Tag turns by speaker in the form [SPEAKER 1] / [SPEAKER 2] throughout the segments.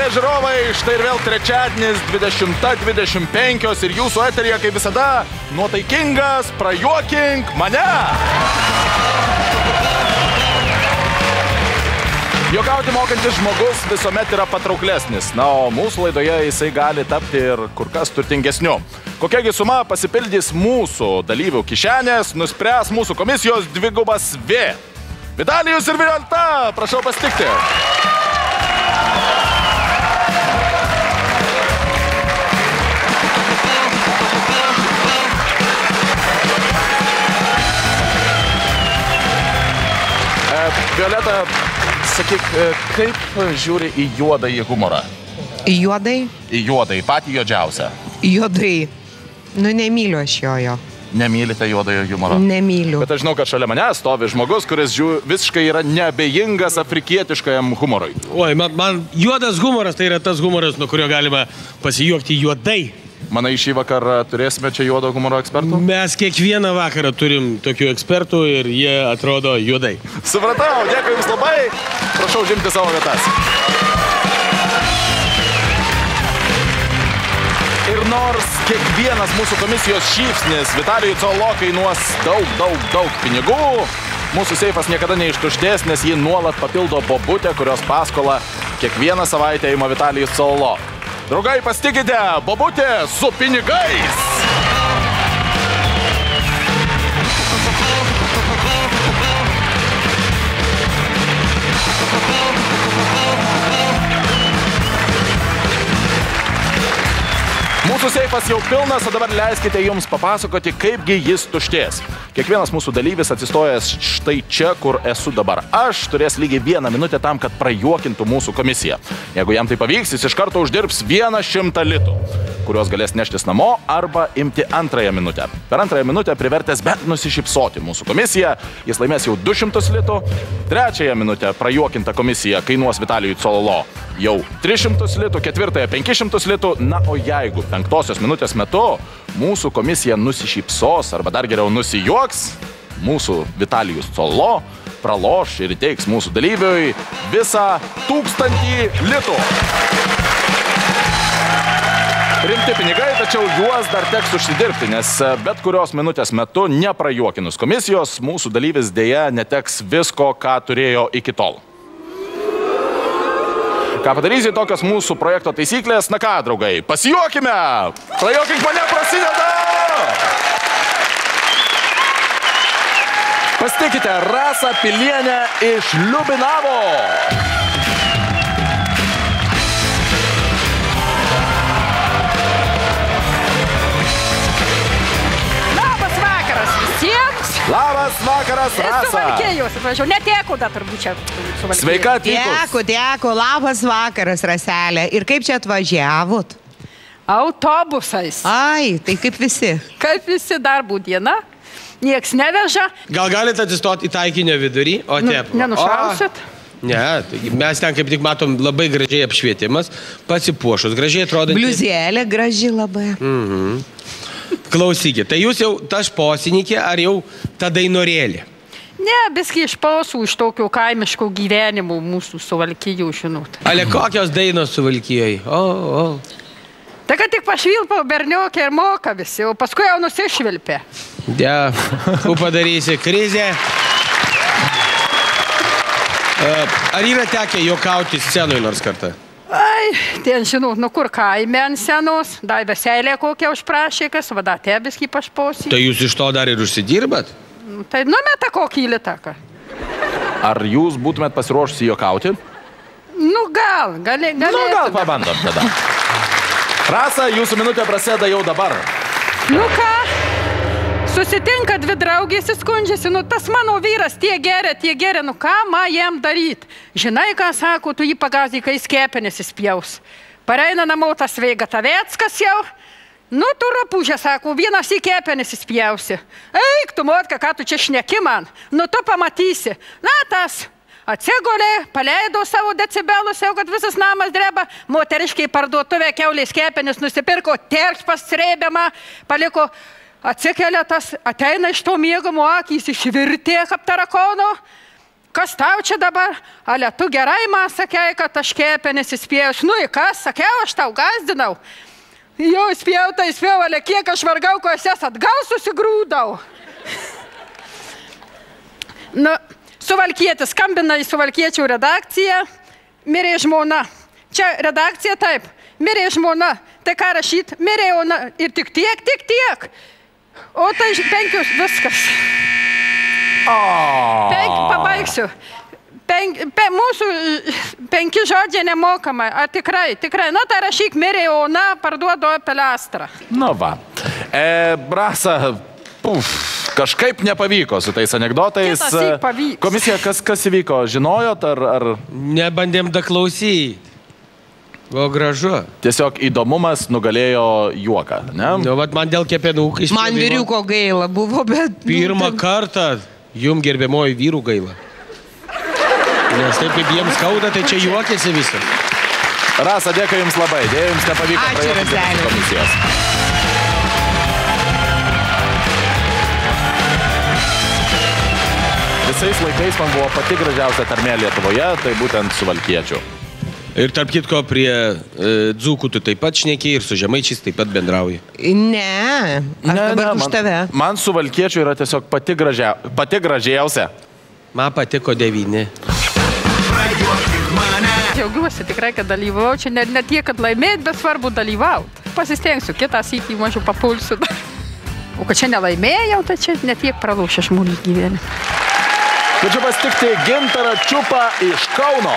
[SPEAKER 1] Mėly žiūrovai, štai ir vėl trečiadienis 20:25 ir jūsų eteryje, kaip visada, nuotaikingas Prajuokink mane! Juokauti mokantis žmogus visuomet yra patrauklesnis, na, o mūsų laidoje jisai gali tapti ir kur kas turtingesniu. Kokiagi suma pasipildys mūsų dalyvių kišenės, nuspręs mūsų komisijos dvigubas V. Vitalijus ir Violeta, prašau pasitikti. Violeta, sakyk, kaip žiūri į juodąjį humorą?
[SPEAKER 2] Į juodai?
[SPEAKER 1] Į juodąjį, patį juodžiausią.
[SPEAKER 2] Juodai. Nu, nemyliu aš jo.
[SPEAKER 1] Nemylite juodojo humoro?
[SPEAKER 2] Nemyliu.
[SPEAKER 1] Bet aš žinau, kad šalia manęs stovi žmogus, kuris visiškai yra neabejingas afrikietiškajam humorui.
[SPEAKER 3] Oi, man juodas humoras tai yra tas humoras, nuo kurio galima pasijuokti juodai.
[SPEAKER 1] Manai, šį vakarą turėsime čia juodo humoro ekspertų?
[SPEAKER 3] Mes kiekvieną vakarą turim tokių ekspertų ir jie atrodo juodai.
[SPEAKER 1] Supratau, dėkui jums labai. Prašau žimti savo vietas. Ir nors kiekvienas mūsų komisijos šypsnis Vitalijui Cololo kainuos daug pinigų, mūsų seifas niekada neištuštės, nes jį nuolat papildo bobutė, kurios paskolą kiekvieną savaitę ima Vitalijus Cololo. Draugai, pasitikite, bobutė su pinigais! Mūsų seifas jau pilnas, o dabar leiskite jums papasakoti, kaipgi jis tuštės. Kiekvienas mūsų dalyvis atsistojęs štai čia, kur esu dabar. Aš turės lygiai 1 minutę tam, kad prajuokintų mūsų komisiją. Jeigu jam tai pavyks, jis iš karto uždirbs 100 litų, kurios galės neštis namo arba imti 2 minutę. Per 2 minutę privertęs bent nusišypsoti mūsų komisiją, jis laimės jau 200 litų. 3 minutę prajuokinta komisija kainuos Vitalijui Cololo jau 300 litų, 4 500 litų. Na, o jeigu 5 minutės metu mūsų komisija nusišypsos arba dar geriau nusijuoks, mūsų Vitalijus Cololo praloš ir įteiks mūsų dalyviui visą 1000 litų. Rimti pinigai, tačiau juos dar teks užsidirbti, nes bet kurios minutės metu neprajuokinus komisijos, mūsų dalyvis dėja neteks visko, ką turėjo iki tol. Ką padarysi, tokios mūsų projekto taisyklės? Na ką, draugai, pasijuokime! Prajuokink mane prasideda! Pasitikite, Rasa Pilienė iš Liubinavo! Labas vakaras, Rasa.
[SPEAKER 4] Suvalkėjus, prašau, neteko dar turbūt čia suvalkėjus.
[SPEAKER 1] Sveika atvykus.
[SPEAKER 2] Dėkui, labas vakaras, Raselė. Ir kaip čia atvažiavot?
[SPEAKER 4] Autobusais.
[SPEAKER 2] Ai, tai kaip visi.
[SPEAKER 4] Kaip visi, darbų diena. Nieks neveža.
[SPEAKER 3] Gal galite atsistoti į taikinio vidurį? O tep.
[SPEAKER 4] Nenušausit?
[SPEAKER 3] Ne, mes ten kaip tik matom labai gražiai apšvietimas, pasipuošus, gražiai atrodantis.
[SPEAKER 2] Bliuzėlė graži labai.
[SPEAKER 3] Klausykit, tai jūs jau ta šposinikė ar jau ta dainorėlė?
[SPEAKER 4] Ne, biski iš pausų, iš tokio kaimiško gyvenimo mūsų Suvalkijų, žinot.
[SPEAKER 3] Ale kokios dainos Suvalkijoj?
[SPEAKER 4] Tai kad tik pašvilpa berniokė ir moka visi, o paskui jau nusišvilpė.
[SPEAKER 3] Ja, ku padarysi, krizė. Ar yra tekę juokauti scenui nors kartą?
[SPEAKER 4] Ai, ten žinot, nu kur kaime ant senos, dar veselė kokia užprašė, kas vada tebiskį pašposį.
[SPEAKER 3] Tai jūs iš to dar ir užsidirbat?
[SPEAKER 4] Tai numeta kokį litaką.
[SPEAKER 1] Ar jūs būtumėt pasiruošusi juokauti?
[SPEAKER 4] Nu gal, galėtų.
[SPEAKER 1] Nu gal pabandom tada. Rasa, jūsų minutė prasideda jau dabar.
[SPEAKER 4] Nu ką? Susitinka dvi draugės, skundžiasi, nu tas mano vyras tie geria, nu ką man jam daryt? Žinai, ką sako, tu jį pagazdai, kai skepenis įspjaus. Pareina namo tas Veigataveckas jau, nu tu rapužė, sako, vienas į kepenis įspjausi. Eik, tu motka, ką tu čia šneki man, nu tu pamatysi. Na tas atsigolė, paleido savo decibelus, jau kad visas namas dreba, moteriškai parduotuvė kiaulės kepenis nusipirko, terkšpas srėbiamą, paliko. Atsikelia tas, ateina iš to miegamo akys, išvirtė kaip tarakono, kas tau čia dabar? Ale, tu gerai man sakei, kad aš kepenis įspėjus. Nu, į kas? Sakiau, aš tau gazdinau. Jo, įspėjau, ale kiek aš vargau, ko esi atgal susigrūdau. Nu, Suvalkietis, skambina į Suvalkiečių redakciją, mirė žmona. Čia redakcija taip, mirė žmona. Tai ką rašyt, mirė jauna ir tik tiek. O tai 5, viskas. Pabaigsiu. Mūsų 5 žodžiai nemokamai. Ar tikrai? Nu, tai rašyk, mirė jauna, parduodu Opel Astra.
[SPEAKER 1] Nu va. Rasa, kažkaip nepavyko su tais anekdotais.
[SPEAKER 4] Kitąsyk pavyks.
[SPEAKER 1] Komisija, kas įvyko? Žinojot ar...
[SPEAKER 3] Nebandėm da klausyti. O gražu.
[SPEAKER 1] Tiesiog įdomumas nugalėjo juoką, ne?
[SPEAKER 3] Nu, vat man dėl kepenų išplovimo.
[SPEAKER 2] Man vyriuko gaila buvo, bet...
[SPEAKER 3] Pirmą kartą jum gerbiamoji vyrų gaila. Nes taip kaip jiems skauda, tai čia juokėsi visą.
[SPEAKER 1] Rasa, dėkui jums labai. Dėkui jums nepavyko.
[SPEAKER 2] Ačiū, Raselė.
[SPEAKER 1] Komisijos. Visais laikais man buvo pati gražiausia tarmė Lietuvoje, tai būtent Suvalkiečių.
[SPEAKER 3] Ir tarp kitko prie dzūkų tu taip pat šnekiai ir su žemaičiais taip pat bendrauji.
[SPEAKER 2] Ne, aš dabar už tave.
[SPEAKER 1] Man Suvalkiečių yra tiesiog pati gražiausia.
[SPEAKER 3] Man patiko 9.
[SPEAKER 4] Džiaugiuosi tikrai, kad dalyvau. Čia ne tiek, kad laimėt, bet svarbu dalyvauti. Pasistengsiu, kitą sykį mažiau papulsiu. O kad čia nelaimėjau, tai čia ne tiek pralaušė žmonių gyvenimą.
[SPEAKER 1] Kviečiu pasitikti Gintarą Čiupą iš Kauno.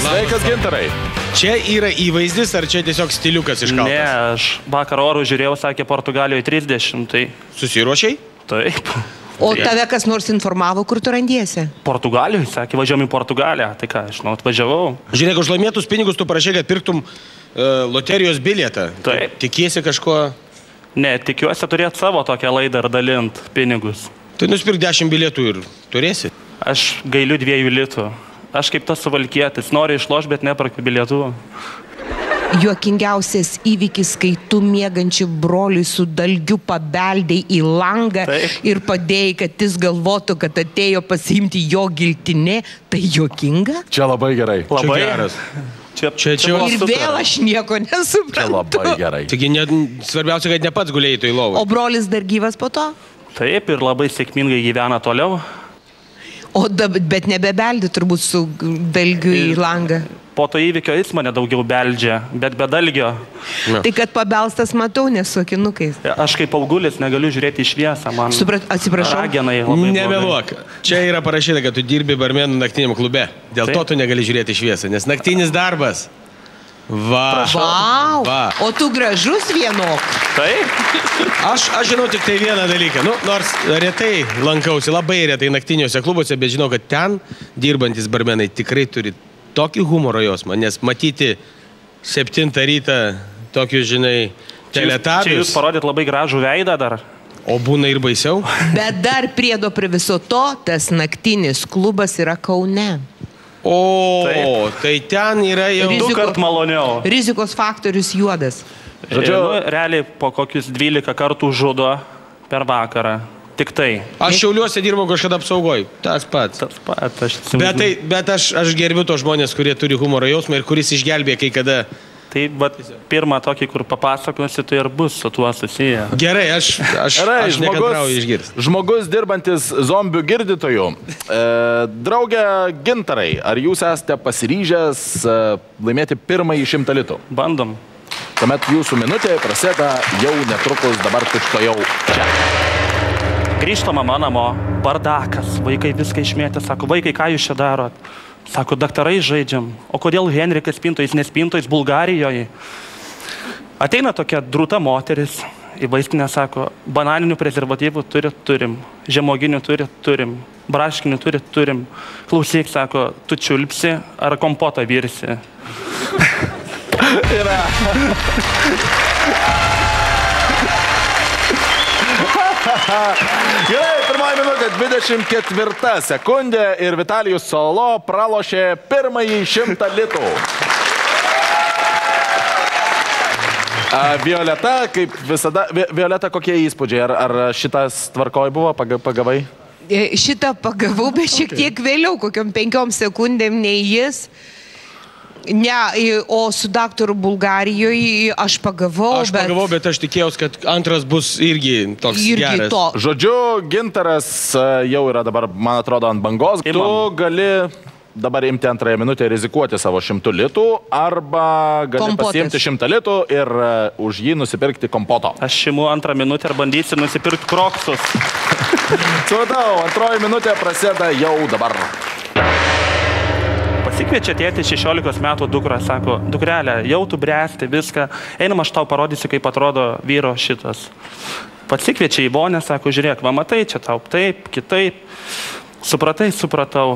[SPEAKER 1] Sveikas, Gintarai.
[SPEAKER 3] Čia yra įvaizdis, ar čia tiesiog stiliukas iškaltas?
[SPEAKER 5] Ne, aš vakar orų žiūrėjau, sakė Portugalijoje 30, tai...
[SPEAKER 3] Susiruošiai?
[SPEAKER 5] Taip.
[SPEAKER 2] O tave kas nors informavo, kur tu randiesi?
[SPEAKER 5] Portugalijoje, sakė, važiuojam į Portugaliją. Tai ką, žinau, atvažiavau.
[SPEAKER 3] Žiūrėk, už laimėtus pinigus tu parašai, kad pirktum loterijos bilietą.
[SPEAKER 5] Taip.
[SPEAKER 3] Tikiesi kažko?
[SPEAKER 5] Ne, tikiuosi turėti savo tokią laidą ir dalint pinigus.
[SPEAKER 3] Tai nusipirk 10 bilietų ir turėsi.
[SPEAKER 5] Aš gailiu 2 litų. Aš kaip tas Suvalkietis, noriu išloš, bet neperku bilietų.
[SPEAKER 2] Juokingiausias įvykis, kai tu miegančių broliui su dalgiu pabeldėjai į langą. Taip. Ir padėjai, kad jis galvotų, kad atėjo pasiimti jo giltinė, tai juokinga?
[SPEAKER 1] Čia labai gerai.
[SPEAKER 5] Labai
[SPEAKER 3] geras.
[SPEAKER 5] Čia
[SPEAKER 2] Ir vėl aš nieko nesuprantu.
[SPEAKER 1] Čia labai gerai.
[SPEAKER 3] Taigi svarbiausia, kad ne pats gulėjai toj lovoj.
[SPEAKER 2] O brolis dar gyvas po to?
[SPEAKER 5] Taip, ir labai sėkmingai gyvena toliau.
[SPEAKER 2] Bet nebebeldi turbūt su dalgiu į langą.
[SPEAKER 5] Po to įvykio jis mane daugiau beldžia, bet be dalgio.
[SPEAKER 2] Tai kad pabelstas matau, nesu akinukais.
[SPEAKER 5] Aš kaip augulis negaliu žiūrėti į šviesą, man
[SPEAKER 2] atsiprašau.
[SPEAKER 5] ragenai labai blogai.
[SPEAKER 3] Nemeluok. Čia yra parašyta, kad tu dirbi barmenų naktiniam klube. Dėl to tu negali žiūrėti į šviesą, nes naktinis darbas. Va.
[SPEAKER 2] Vau. O tu gražus vienok.
[SPEAKER 5] Taip.
[SPEAKER 3] Aš žinau tik tai vieną dalyką. Nu, nors retai lankausi, labai retai naktiniuose klubuose, bet žinau, kad ten dirbantis barmenai tikrai turi tokį humoro jausmą, nes matyti 7 rytą tokius, žinai, teletabius.
[SPEAKER 5] Čia jūs parodėt labai gražų veidą dar.
[SPEAKER 3] O būna ir baisiau.
[SPEAKER 2] Bet dar priedo prie viso to, tas naktinis klubas yra Kaune.
[SPEAKER 3] O, taip. Tai ten yra jau...
[SPEAKER 5] 2 kart maloniau.
[SPEAKER 2] Rizikos faktorius juodas.
[SPEAKER 5] Realiai po kokius 12 kartų žudo per vakarą. Tik tai.
[SPEAKER 3] Aš Šiauliuose dirbau kažkada apsaugoj. Tas pats. Bet aš gerbiu tos žmonės, kurie turi humoro jausmą ir kuris išgelbė kai kada.
[SPEAKER 5] Tai, bet pirmą tokį, kur papasakosi, tai ir bus su tuo susiję.
[SPEAKER 3] Gerai, aš nekantrauju išgirsti.
[SPEAKER 1] Žmogus dirbantis zombių girdytojų. Draugė Gintarai, ar jūs esate pasiryžęs laimėti pirmąjį 100 litų?
[SPEAKER 5] Bandom.
[SPEAKER 1] Tuomet jūsų minutė prasideda jau netrukus, dabar tučtojau čia.
[SPEAKER 5] Grįžta mama namo, bardakas, vaikai viską išmėtė, sako, vaikai, ką jūs čia darot? Sako, daktarai žaidžiam. O kodėl Henrikas pinto, jis nespinto, jis Bulgarijoje. Ateina tokia drūta moteris į vaistinę, sako, bananinių prezervatyvų turim, žemoginių turim, braškinių turim. Klausyk, sako, tu čiulpsi ar kompotą virsi?
[SPEAKER 1] Yra. Gerai, pirmoji minutė, 24 sekundė ir Vitalijus Solo pralošė pirmąjį 100 litų. Violeta, kaip visada, Violeta, kokie įspūdžiai? Ar šitas tvarkoj buvo, pagavai?
[SPEAKER 2] Šitą pagavau, bet šiek tiek vėliau, kokiom 5 sekundėm nei jis. Ne, o su daktaru Bulgarijoje aš pagavau,
[SPEAKER 3] bet aš tikėjausi, kad antras bus irgi toks geras.
[SPEAKER 1] Žodžiu, Gintaras jau yra dabar, man atrodo, ant bangos. Tu gali dabar imti antrąją minutę ir rizikuoti savo 100 litų, arba gali pasiimti 100 litų ir už jį nusipirkti kompoto.
[SPEAKER 5] Aš šimu antrą minutę ir bandysiu nusipirkti kroksus.
[SPEAKER 1] Supratau, antroji minutė prasideda jau dabar.
[SPEAKER 5] Pasikviečia tėtį 16 metų dukrą, sako, dukrelė, jau tu bręsti viską, einam aš tau parodysiu, kaip atrodo vyro šitas. Pasikviečia į vonę, sako, žiūrėk, va matai, čia tau taip, kitaip. Supratau,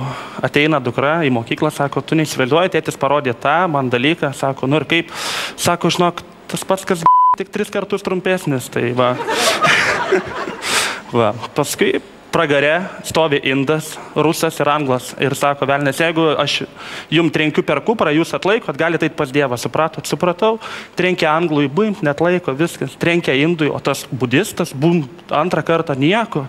[SPEAKER 5] ateina dukra į mokyklą, sako, tu neįsivaizduoji, tėtis parodė tą, man dalyką, sako, nu ir kaip, sako, žinok, tas pats, kas tik 3 kartus trumpesnis, tai va. Va, paskui pragare stovi indas, rusas ir anglas ir sako, velnės, jeigu aš jum trenkiu per kuprą, jūs atlaikot, galite eit pas Dievą, supratot? Supratau, trenkia anglui, buim, net laiko, viskas, trenkia indui, o tas budistas, bum, antrą kartą nieko.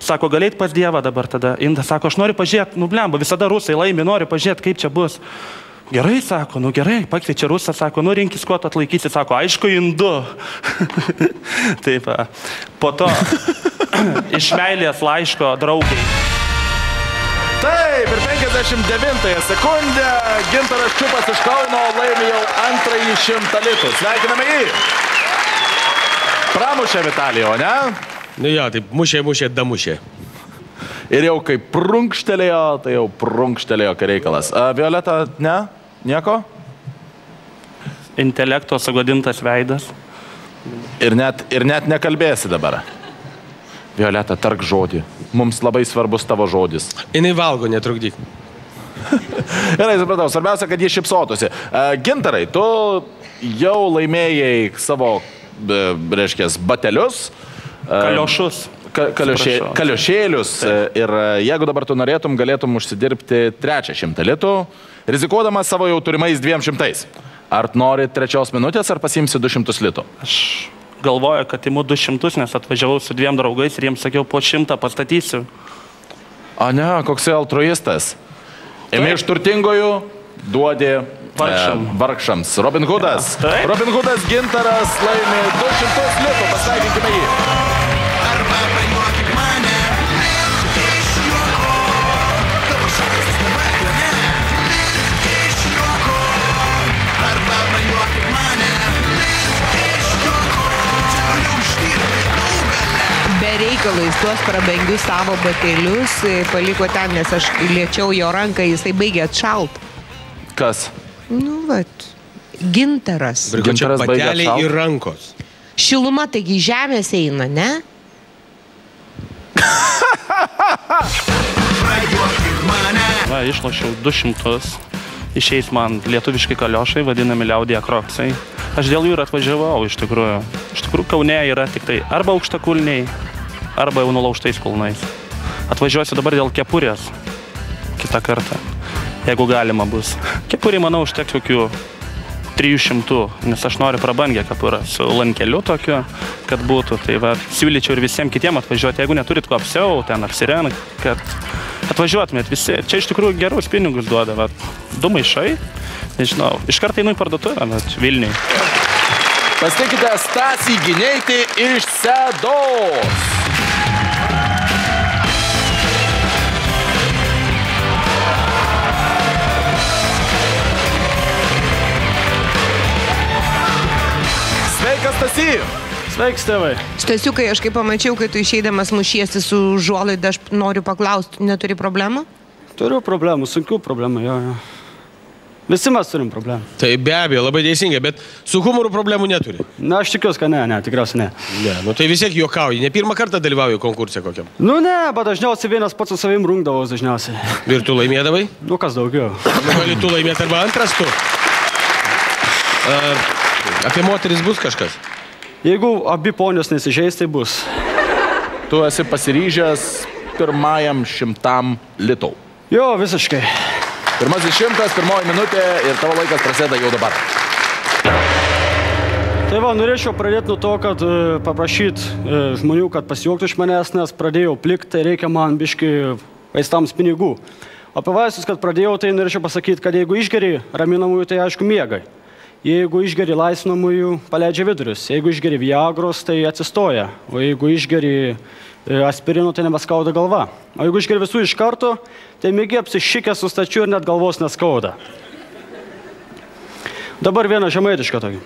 [SPEAKER 5] Sako, galite pas Dievą dabar tada. Indas sako, aš noriu pažiūrėti, nu blemba, visada rusai laimi, noriu pažiūrėti, kaip čia bus. Gerai, sako, nu gerai, pakviečia rusą, sako, nu rinkis, kuo tu atlaikysi, sako, aišku, indu. Taip, po to iš meilės laiško draugai.
[SPEAKER 1] Taip, ir 59 sekundę Gintaras Čiupas iš Kauno laimi jau antrąjį 100 litų. Sveikiname jį. Pramušė Vitalijo, ne?
[SPEAKER 3] Nu jo, taip mušė, damušė.
[SPEAKER 1] Ir jau kai prunkštelėjo, tai jau prunkštelėjo reikalas. Violeta, ne? Nieko?
[SPEAKER 5] Intelekto sugadintas veidas.
[SPEAKER 1] Ir net nekalbėsi dabar. Violeta, tark žodį. Mums labai svarbus tavo žodis.
[SPEAKER 3] Jinai valgo, netrukdyk.
[SPEAKER 1] Gerai, supratau. Svarbiausia, kad jie šipsotųsi. Gintarai, tu jau laimėjai savo, reiškės, batelius.
[SPEAKER 5] Kaliošus.
[SPEAKER 1] Kaliošėlius. Ir jeigu dabar tu norėtum, galėtum užsidirbti 100 litų, rizikuodamas savo jau turimais 200. Ar nori 3 minutės, ar pasiimsi 200 litų?
[SPEAKER 5] Aš galvoju, kad imu 200, nes atvažiavau su 2 draugais ir jiems sakiau, po 100 pastatysiu.
[SPEAKER 1] A ne, koks altruistas. Ėmė iš turtingojų, duodė vargšams. Robin Hoodas. Robin Hoodas Gintaras laimi 200 litų. Pasveikinkime jį.
[SPEAKER 2] Reikalais tuos prabangius savo batelius paliko ten, nes aš liečiau jo ranką, jisai baigė atšalt.
[SPEAKER 1] Kas?
[SPEAKER 2] Nu, vat, Gintaras.
[SPEAKER 3] Gintaras bateliai ir rankos.
[SPEAKER 2] Šiluma, taigi žemės eina, ne?
[SPEAKER 5] Va, išlošiau 200. Išeis man lietuviškai kaliošai, vadinami liaudyje kroksai. Aš dėl jų ir atvažiavau, iš tikrųjų. Iš tikrųjų, Kaune yra tik tai arba aukštakulniai, arba jau nulaužtais kulnais. Atvažiuosiu dabar dėl kepurės kitą kartą, jeigu galima bus. Kepurį, manau, užteks kokių 300, nes aš noriu prabangę kepurą su lankeliu tokiu, kad būtų. Tai va, siūlyčiau ir visiems kitiem atvažiuoti, jeigu neturit ko apsiau, ten apsirenk, kad atvažiuotumėt visi. Čia iš tikrųjų gerus pinigus duoda, va, 2 maišai, nežinau, iš karto einu į parduotuvę, bet Vilniui.
[SPEAKER 1] Pasitikite Stasį Gineitį iš Sedos. Sveikas, Stasy!
[SPEAKER 6] Sveiks, tėvai.
[SPEAKER 2] Stasiukai, aš kaip pamačiau, kai tu išeidamas mušiesi su užuolaida, aš noriu paklausti, neturi problemų?
[SPEAKER 6] Turiu problemų, sunkių problemų, jo. Visi mes turim problemų.
[SPEAKER 3] Tai be abejo, labai teisingai, bet su humoru problemų neturi.
[SPEAKER 6] Na, aš tikiuosi, kad ne, tikriausiai ne.
[SPEAKER 3] Ne, nu tai vis tiek juokauji, ne pirmą kartą dalyvauju konkurse kokiam.
[SPEAKER 6] Nu ne, bet dažniausiai vienas pats su savim rungdavau dažniausiai.
[SPEAKER 3] Ir tu laimėdavai?
[SPEAKER 6] Nu, kas daugiau.
[SPEAKER 3] Nu, gali tu laimėti arba antras tu. Apie moteris bus kažkas?
[SPEAKER 6] Jeigu abi ponios nesižeis, tai bus.
[SPEAKER 1] tu esi pasiryžęs pirmajam 100 litų.
[SPEAKER 6] Jo, visiškai.
[SPEAKER 1] Pirmasis 100, pirmoji minutė ir tavo laikas prasideda jau dabar.
[SPEAKER 6] Tai va, norėčiau pradėti nuo to, kad paprašyti žmonių, kad pasijuoktų iš manęs, nes pradėjau plikti, tai reikia man biški vaistams pinigų. Apie vaistus, kad pradėjau, tai norėčiau pasakyti, kad jeigu išgeri raminamųjų, tai aišku miegai. Jeigu išgeri laisvinamųjų, paleidžia vidurius. Jeigu išgeri Viagros, tai atsistoja. O jeigu išgeri aspirino, tai nebeskauda galva. O jeigu išgeri visų iš karto, tai mėgiai apsišikė su stačiu ir net galvos neskauda. Dabar vieną žemaitišką tokį.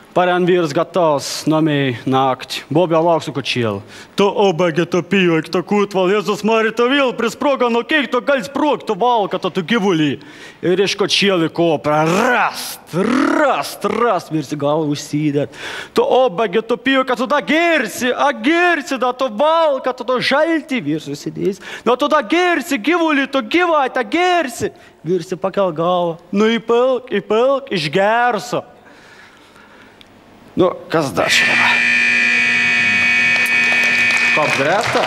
[SPEAKER 6] Парен вирс готов с нами нakt. Бобя лаксу кочил. То обаге то пио, кто кутвал, Езус Мари то вил, приспрога, но кей, кто галь спрог, то валка, то гивули. И реш кочил и копра. Раз, вирси голову сидят. То обаге то пио, кто туда герси, а герси, да, то валка, то жальти, вирси сидись. Но туда герси, гивули, то гивать, а герси. Вирси покал голову. Ну и пелк, iš gerso. Nu, kas dar šiandien? Kopgreta?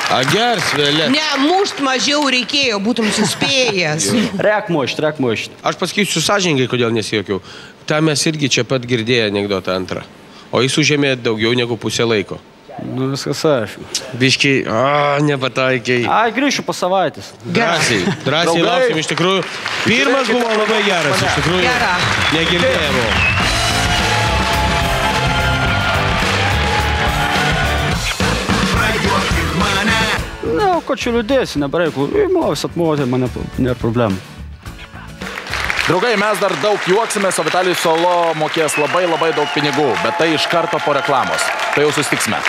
[SPEAKER 3] A gers, vėlė.
[SPEAKER 2] Ne, mušt mažiau reikėjo, būtum suspėjęs.
[SPEAKER 6] Rek mušt.
[SPEAKER 3] Aš pasakysiu sąžiningai, kodėl nesijokiau. Ta mes irgi čia pat girdėję anekdotą antrą. O jis užėmė daugiau negu pusę laiko.
[SPEAKER 6] Nu, viskas aišku.
[SPEAKER 3] Biškiai, nepataikiai.
[SPEAKER 6] Ai, grįšiu po savaitės.
[SPEAKER 3] Drąsiai lauksim, iš tikrųjų. Pirmas buvo labai geras, iš tikrųjų.
[SPEAKER 2] Gera.
[SPEAKER 3] Negirdėjau.
[SPEAKER 6] Na, ko čia liūdėsi, nebereiklų. Įmovės atmovė, man nėra problemų.
[SPEAKER 1] Draugai, mes dar daug juoksimės, o Vitalijus Solo mokės labai daug pinigų, bet tai iš karto po reklamos. Tai jau susitiksime.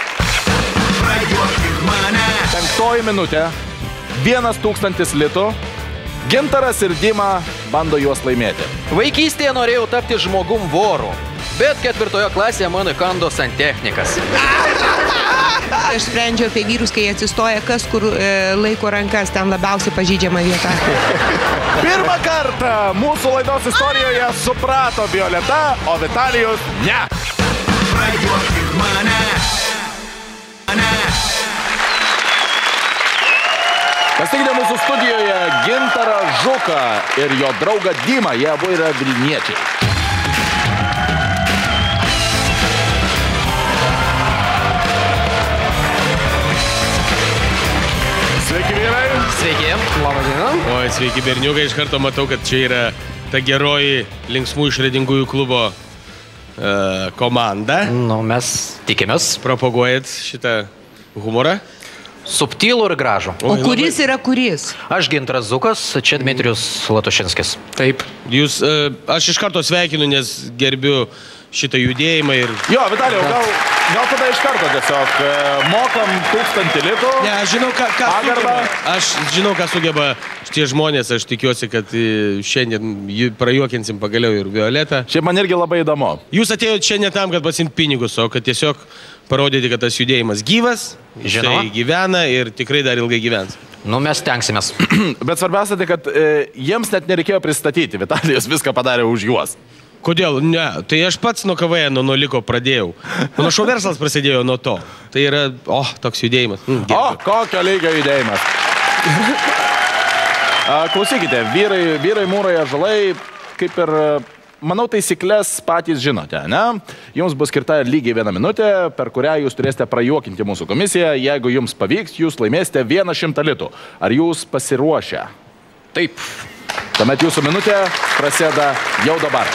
[SPEAKER 1] 5 minutė, 1000 litų, Gintaras ir Dima bando juos laimėti.
[SPEAKER 7] Vaikystėje norėjau tapti žmogum voru, bet 4 klasėje mano kando santechnikas.
[SPEAKER 2] Aš sprendžiu apie vyrus, kai atsistoja, kas kur laiko rankas, ten labiausiai pažydžiama vieta.
[SPEAKER 1] Pirmą kartą mūsų laidos istorijoje suprato Violeta, o Vitalijus ne. Pasitikinę mūsų studijoje Gintarą Žuką ir jo draugą Dimą, jie abu yra Vilniečiai. Sveiki, vyrai.
[SPEAKER 7] Sveiki. Labą dieną.
[SPEAKER 3] Oi, sveiki, berniukai. Iš karto matau, kad čia yra ta geroji linksmų išradingųjų klubo komanda.
[SPEAKER 7] Nu, mes tikimės.
[SPEAKER 3] Propaguojat šitą humorą.
[SPEAKER 7] Subtilų ir gražų.
[SPEAKER 2] O kuris yra kuris?
[SPEAKER 7] Aš Gintaras Zukas, čia Dmitrijus Latušinskis. Taip.
[SPEAKER 3] Jūs, aš iš karto sveikinu, nes gerbiu šitą judėjimą ir...
[SPEAKER 1] Jo, Vitalijau, gal tada iš karto tiesiog mokam 1000 litų.
[SPEAKER 3] Ne, aš žinau, ką sugeba. Aš žinau, ką sugeba šitie žmonės. Aš tikiuosi, kad šiandien prajuokinsim pagaliau ir Violetą.
[SPEAKER 1] Šiaip man irgi labai įdomu.
[SPEAKER 3] Jūs atėjote čia ne tam, kad pasiimti pinigus, o kad tiesiog parodyti, kad tas judėjimas gyvas, jisai gyvena ir tikrai dar ilgai gyvens.
[SPEAKER 7] Nu, mes tenksimės.
[SPEAKER 1] Bet svarbiausia tai, kad jiems net nereikėjo pristatyti. Vitalijus viską padarė už juos.
[SPEAKER 3] Kodėl? Ne, tai aš pats nuo KVN nuo liko pradėjau. Mano šou verslas prasidėjo nuo to. Tai yra, toks judėjimas.
[SPEAKER 1] Kokio lygio judėjimas. Klausykite, vyrai, mūrai, ąžuolai, kaip ir, manau, taisyklės patys žinote, ne? Jums bus skirta lygiai 1 minutė, per kurią jūs turėsite prajuokinti mūsų komisiją. Jeigu jums pavyks, jūs laimėsite 100 litų. Ar jūs pasiruošę?
[SPEAKER 7] Taip.
[SPEAKER 1] Tuomet jūsų minutė prasideda jau dabar.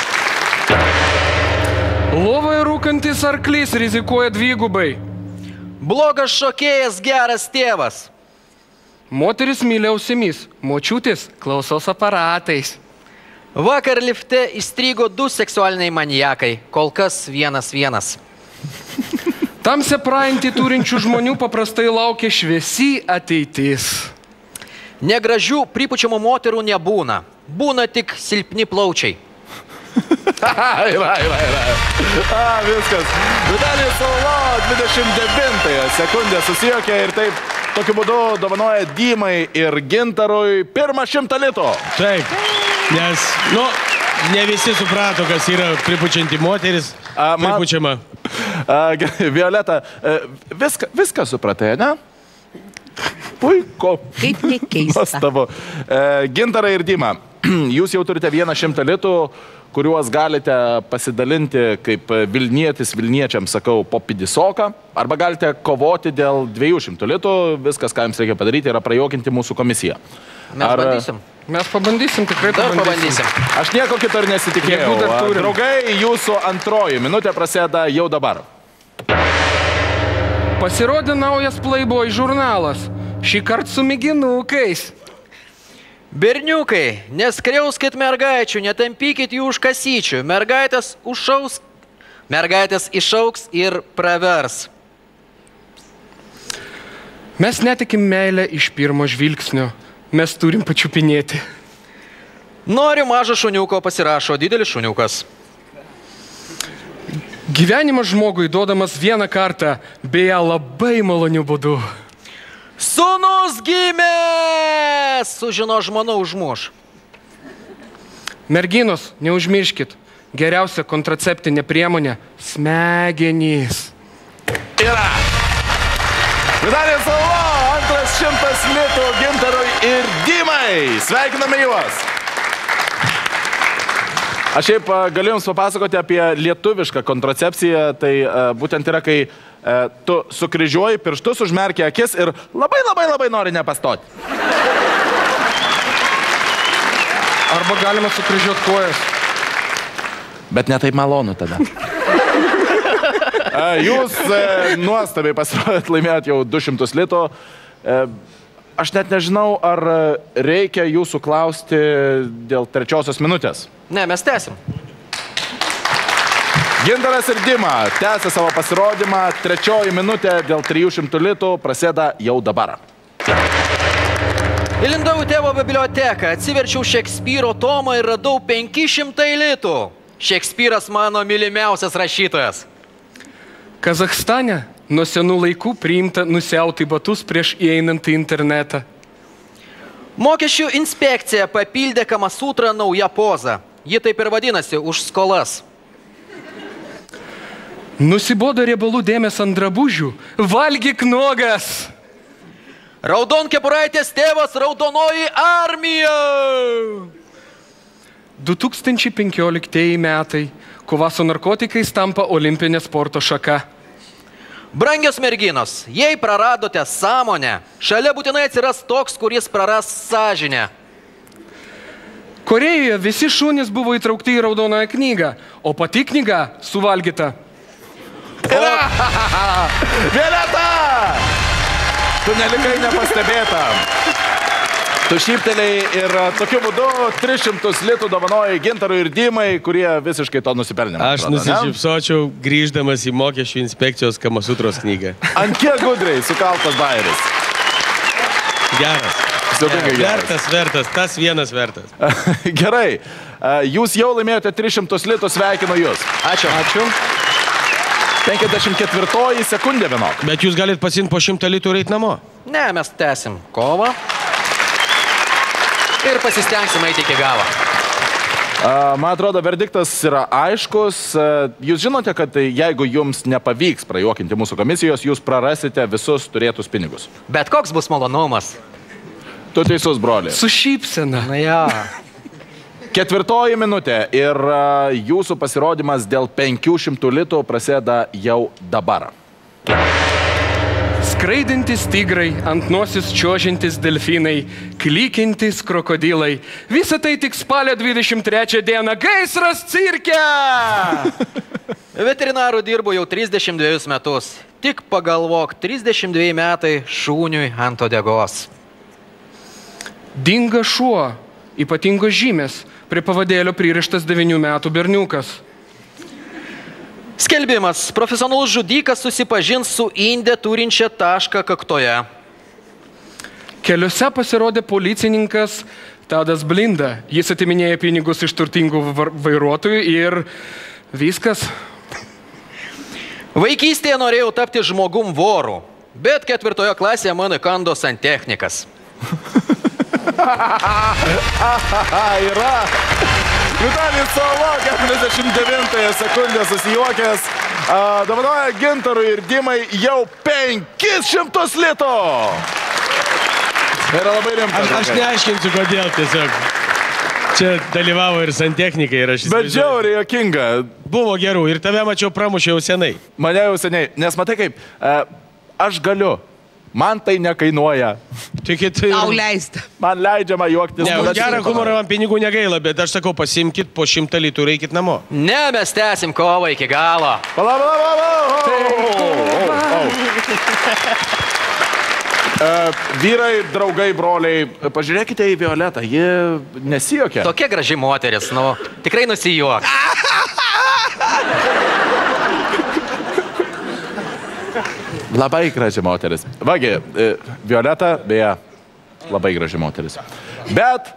[SPEAKER 8] Lovoje rūkantis arklys rizikuoja dvigubai.
[SPEAKER 7] Blogas šokėjas, geras tėvas.
[SPEAKER 8] Moteris myli ausimis, močiutis klausos aparatais.
[SPEAKER 7] Vakar lifte įstrigo 2 seksualiniai maniakai, kol kas 1-1.
[SPEAKER 8] Tamsią praeitį turinčių žmonių paprastai laukia šviesi ateitis.
[SPEAKER 7] Negražių pripučiamų moterų nebūna. Būna tik silpni plaučiai.
[SPEAKER 1] Yra. Viskas. Vitalijus Solo 29 sekundę susijokė ir taip tokiu būdu dovanoja Dimai ir Gintarui pirmą 100 litų.
[SPEAKER 3] Taip, nes, Ne visi suprato, kas yra pripučianti moteris. Pripučiama.
[SPEAKER 1] Violeta, viską supratai, ne? Puiku.
[SPEAKER 2] Kaip nekeista.
[SPEAKER 1] Nuostabu. Gintarai ir Dima, jūs jau turite 100 litų, kuriuos galite pasidalinti kaip Vilnietis Vilniečiams, sakau, po pidisoką, arba galite kovoti dėl 200 litų. Viskas, ką jums reikia padaryti, yra prajuokinti mūsų komisiją.
[SPEAKER 8] Mes pabandysim, tikrai pabandysim.
[SPEAKER 1] Aš nieko kito ir nesitikėjau. Draugai, jūsų antroji minutė prasideda jau dabar.
[SPEAKER 8] Pasirodė naujas Playboy žurnalas. Šį kartą su mėginukais.
[SPEAKER 7] Berniukai, neskriauskit mergaičių, netampykit jų už kasyčių. Mergaitės išauks ir pravers.
[SPEAKER 8] Mes netikim meilę iš pirmo žvilgsnio. Mes turim pačiupinėti.
[SPEAKER 7] Noriu mažo šuniuko, pasirašo didelis šuniukas.
[SPEAKER 8] Gyvenimas žmogui duodamas vieną kartą, beje labai maloniu būdu.
[SPEAKER 7] Sūnus gimė! Sužino žmona užmuš.
[SPEAKER 8] Merginos, neužmirškit. Geriausia kontraceptinė priemonė – smegenys.
[SPEAKER 1] Yra! Vidalijus Savo, antras 100 litų Gintarui ir Dimai. Sveikiname juos. Aš šiaip galiu jums papasakoti apie lietuvišką kontracepciją. Tai būtent yra, kai tu sukryžiuoji pirštus, užmerki akis ir labai nori nepastoti.
[SPEAKER 8] Arba galima sukryžiuoti kojas.
[SPEAKER 1] Bet ne taip malonu tada. Jūs nuostabiai pasirodėt, laimėjot jau 200 litų. Aš net nežinau, ar reikia jūsų klausti dėl 3 minutės.
[SPEAKER 7] Ne, mes tęsim.
[SPEAKER 1] Gintaras ir Dima tęsia savo pasirodymą. 3 minutė dėl 300 litų prasideda jau dabar.
[SPEAKER 7] Įlindau į tėvo biblioteką, atsiverčiau Šekspyro tomą ir radau 500 litų. Šekspyras mano mylimiausias rašytojas.
[SPEAKER 8] Kazachstane nuo senų laikų priimta nusiauti batus prieš įeinant į internetą.
[SPEAKER 7] Mokesčių inspekcija papildė Kamasutrą naują pozą. Ji taip ir vadinasi už skolas.
[SPEAKER 8] Nusibodo riebalų dėmesio ant drabužių. Valgyk nuogas!
[SPEAKER 7] Raudonkepuraitės tėvas raudonoji armija!
[SPEAKER 8] 2015 metai. Kova su narkotikais tampa olimpinė sporto šaka.
[SPEAKER 7] Brangios merginos, jei praradote sąmonę, šalia būtinai atsiras toks, kuris praras sąžinę.
[SPEAKER 8] Korėjoje visi šunys buvo įtraukti į raudonąją knygą, o pati knyga suvalgyta.
[SPEAKER 1] Violeta! Tu nelikai nepastebėta. Tu šypteliai ir tokiu būdu 300 litų dovanoji Gintarui ir Dimai, kurie visiškai to nusipelnė.
[SPEAKER 3] Aš nusišypsočiau grįždamas į mokesčių inspekcijos Kamasutros knygą.
[SPEAKER 1] Ant kiek gudriai sukaltas bairis.
[SPEAKER 3] Geras. Vertas, tas vienas vertas.
[SPEAKER 1] Gerai, jūs jau laimėjote 300 litų, sveikinu jūs.
[SPEAKER 7] Ačiū.
[SPEAKER 1] 54 sekundė vienok.
[SPEAKER 3] Bet jūs galite pasiimti po 100 litų ir eiti namo.
[SPEAKER 7] Ne, mes tęsim kovą. Ir pasistengsim eiti iki galo.
[SPEAKER 1] Man atrodo, verdiktas yra aiškus. Jūs žinote, kad jeigu jums nepavyks prajuokinti mūsų komisijos, jūs prarasite visus turėtus pinigus.
[SPEAKER 7] Bet koks bus malonumas?
[SPEAKER 1] Tu teisus, broli.
[SPEAKER 8] Su šypsena.
[SPEAKER 7] Na ja.
[SPEAKER 1] 4 minutė ir jūsų pasirodymas dėl 500 litų prasideda jau dabar.
[SPEAKER 8] Skraidintys tigrai, ant nosis čiuožiantys delfinai, klykiantys krokodilai. Visa tai tik spalio 23 dieną gaisras cirke!
[SPEAKER 7] Veterinaru dirbu jau 32 metus. Tik pagalvok, 32 metai šūniui ant uodegos.
[SPEAKER 8] Dinga šuo, ypatingos žymės, prie pavadėlio pririštas 9 metų berniukas.
[SPEAKER 7] Skelbimas. Profesionalus žudikas susipažins su indė turinčia tašką kaktoje.
[SPEAKER 8] Keliuose pasirodė policininkas Tadas Blinda. Jis atiminėja pinigus iš turtingų vairuotojų ir viskas.
[SPEAKER 7] Vaikystėje norėjau tapti žmogum voru, bet 4 klasėje mane kando santechnikas.
[SPEAKER 1] Yra. Vitalijus Solo, 49 sekundę susijuokęs. Dovanoja Gintarui ir Dimai jau 500 litų. Tai yra labai rimtas.
[SPEAKER 3] Aš neaiškinsiu, kodėl tiesiog. Čia dalyvavo ir santechnikai ir aš įsivaizduoju.
[SPEAKER 1] Bet žiauriai jokinga.
[SPEAKER 3] Buvo gerų ir tave mačiau pramušė jau senai.
[SPEAKER 1] Mane jau seniai. Nes matai kaip, aš galiu. Man tai nekainuoja.
[SPEAKER 2] Tau leista.
[SPEAKER 1] Man leidžiama juoktis.
[SPEAKER 3] Ne, gerą humorą man pinigų negaila, bet aš sakau, pasimkit po 100 litų ir eikit namo.
[SPEAKER 7] Ne, mes tęsim kovą iki galo.
[SPEAKER 1] Vyrai, draugai, broliai, pažiūrėkite į Violetą, ji nesijuokia.
[SPEAKER 7] Tokia graži moteris, nu, tikrai nusijuok.
[SPEAKER 1] Labai graži moteris. Vagi, Violeta, beje, labai graži moteris. Bet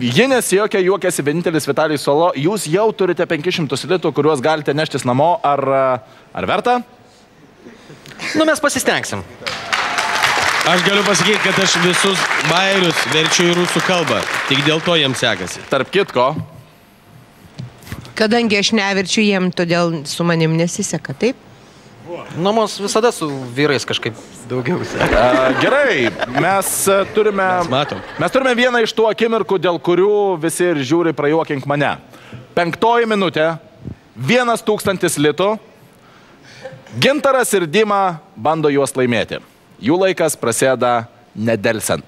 [SPEAKER 1] ji nesijuokia, juokiasi vienintelis Vitalijus Solo. Jūs jau turite 500 litų, kuriuos galite neštis namo. Ar verta?
[SPEAKER 7] Nu, mes pasistengsim.
[SPEAKER 3] Aš galiu pasakyti, kad aš visus bajerius verčiu į rusų kalbą. Tik dėl to jiems sekasi.
[SPEAKER 1] Tarp kitko.
[SPEAKER 2] Kadangi aš neverčiu jiem, todėl su manim nesiseka, taip?
[SPEAKER 7] Nu, mums visada su vyrais kažkaip daugiau seka.
[SPEAKER 1] Gerai, mes turime vieną iš tų akimirkų, dėl kurių visi ir žiūri prajuokink mane. 5 minutė, 1000 litų. Gintaras ir Dima bando juos laimėti. Jų laikas prasideda nedelsiant.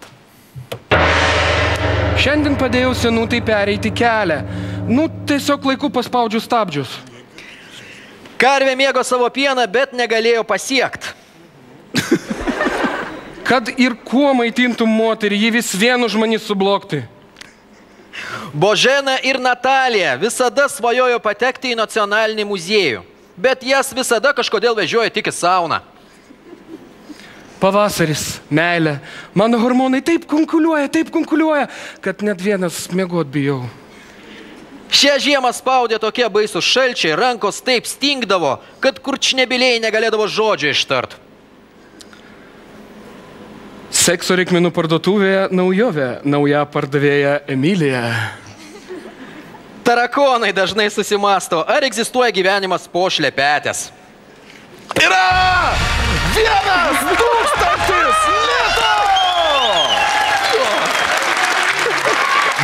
[SPEAKER 8] Šiandien padėjau senutai pereiti kelią. Nu, tiesiog laiku paspaudžiu stabdžius.
[SPEAKER 7] Karvė mėgo savo pieną, bet negalėjo pasiekti.
[SPEAKER 8] Kad ir kuo maitintum moterį, jį vis vien už manį sublokti.
[SPEAKER 7] Božena ir Natalija visada svajojo patekti į nacionalinį muziejų, bet jas visada kažkodėl vežioja tik į sauną.
[SPEAKER 8] Pavasaris, meilė. Mano hormonai taip kunkuliuoja, kad net vienas miegot bijau.
[SPEAKER 7] Šią žiemą spaudė tokie baisūs šalčiai, rankos taip stingdavo, kad kurčnebiliai negalėdavo žodžio ištart.
[SPEAKER 8] Sekso reikmenų parduotuvėje naujovė, nauja pardavėja Emilija.
[SPEAKER 7] Tarakonai dažnai susimasto, ar egzistuoja gyvenimas po šlepetės.
[SPEAKER 1] Yra 1000 litų!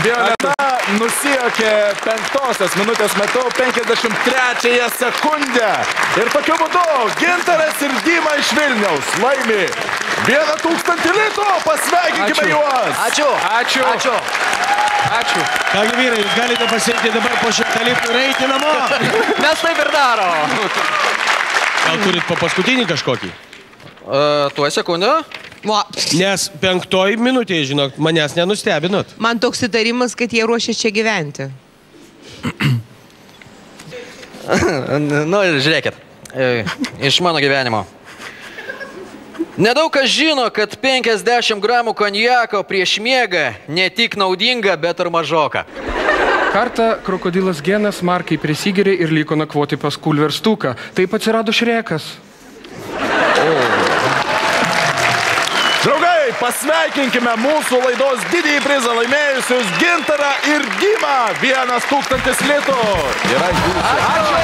[SPEAKER 1] Violeta nusijokė 5 minutės metu 53 sekundę. Ir tokiu būdu Gintaras ir Dima iš Vilniaus laimi 1000 litų. Pasveikinkime juos.
[SPEAKER 7] Ačiū.
[SPEAKER 3] Kągi vyrai, jūs galite pasiekti dabar po 100 litų ir eiti namo.
[SPEAKER 7] Mes taip ir darom.
[SPEAKER 3] Gal turit po paskutinį kažkokį?
[SPEAKER 7] Tuo sekundę.
[SPEAKER 3] Nes 5 minutėje, žinok, manęs nenustebinot.
[SPEAKER 2] Man toks įtarimas, kad jie ruošia čia gyventi.
[SPEAKER 7] Nu, žiūrėkit, iš mano gyvenimo. Nedaug kas žino, kad 50 gramų konjako prieš miegą ne tik naudinga, bet ir mažoka.
[SPEAKER 8] Kartą krokodilas Genas markai prisigėrė ir liko nakvoti pas kulverstuką. Taip atsirado Šrekas.
[SPEAKER 1] Draugai, pasveikinkime mūsų laidos didįjį prizą laimėjusius Gintarą ir Dimą. 1000 litų. Yra jūsų. Ačiū.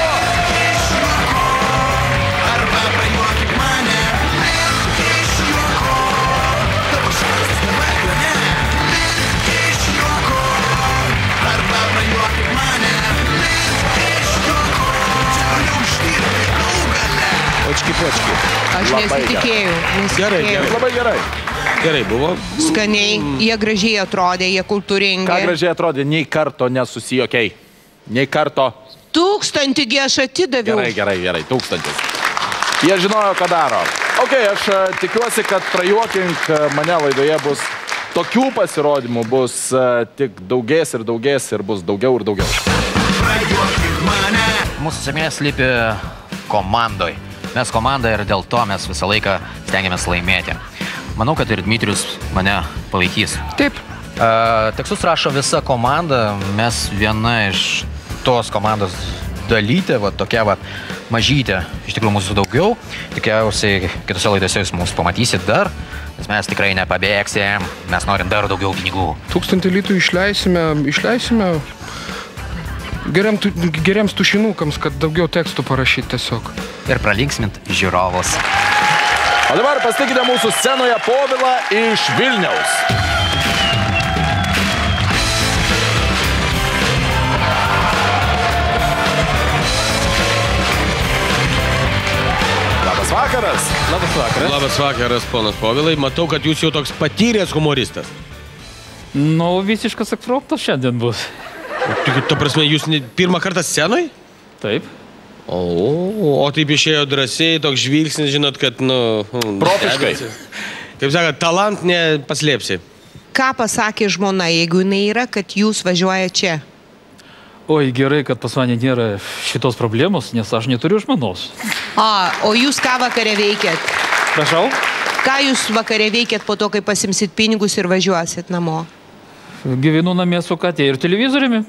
[SPEAKER 3] Počki.
[SPEAKER 2] Aš nesitikėjau.
[SPEAKER 3] Gerai.
[SPEAKER 1] Labai gerai.
[SPEAKER 3] Gerai buvo.
[SPEAKER 2] Skaniai, jie gražiai atrodė, jie kultūringi.
[SPEAKER 1] Ką gražiai atrodė, nei karto nesusijokiai. Nei karto.
[SPEAKER 2] 1000 aš atidaviau.
[SPEAKER 1] Gerai, 1000. Jie žinojo, ką daro. Ok, aš tikiuosi, kad prajuokink mane laidoje bus tokių pasirodymų, bus tik daugės ir bus daugiau ir daugiau.
[SPEAKER 7] Mūsų sėkmė slypi komandoj. Mes komanda ir dėl to mes visą laiką stengiamės laimėti. Manau, kad ir Dmitrijus mane palaikys.
[SPEAKER 8] Taip.
[SPEAKER 7] Tekstus rašo visa komanda, mes viena iš tos komandos dalytė, va tokia va mažytė, iš tikrųjų mūsų daugiau. Tikiausiai kitose laidose jūs mūsų pamatysit dar. nes mes tikrai nepabėgsim, mes norim dar daugiau pinigų.
[SPEAKER 8] 1000 litų išleisime geriems tušinukams, kad daugiau tekstų parašyti tiesiog.
[SPEAKER 7] Ir pralinksmint žiūrovus.
[SPEAKER 1] O dabar pasitikite mūsų scenoje Povilą iš Vilniaus. Labas vakaras.
[SPEAKER 3] Labas vakaras. Labas vakaras, ponas Povilai. Matau, kad jūs jau toks patyręs humoristas.
[SPEAKER 9] Nu, visiškas ekspromtas šiandien bus.
[SPEAKER 3] Tik, to prasme, jūs pirmą kartą scenoj?
[SPEAKER 9] Taip.
[SPEAKER 3] O taip išėjo drąsiai, toks žvilgsnis, žinot, kad,
[SPEAKER 1] protiškai.
[SPEAKER 3] Kaip sakant, talant nepaslėpsi.
[SPEAKER 2] Ką pasakė žmona, jeigu jinai yra, kad jūs važiuoja čia?
[SPEAKER 9] Oi, gerai, kad pas mane nėra šitos problemos, nes aš neturiu žmonos.
[SPEAKER 2] O jūs ką vakare veikėt?
[SPEAKER 9] Prašau?
[SPEAKER 2] Ką jūs vakare veikėt po to, kai pasimsit pinigus ir važiuosit namo?
[SPEAKER 9] Gyvenu namie su katė ir televizoriumi.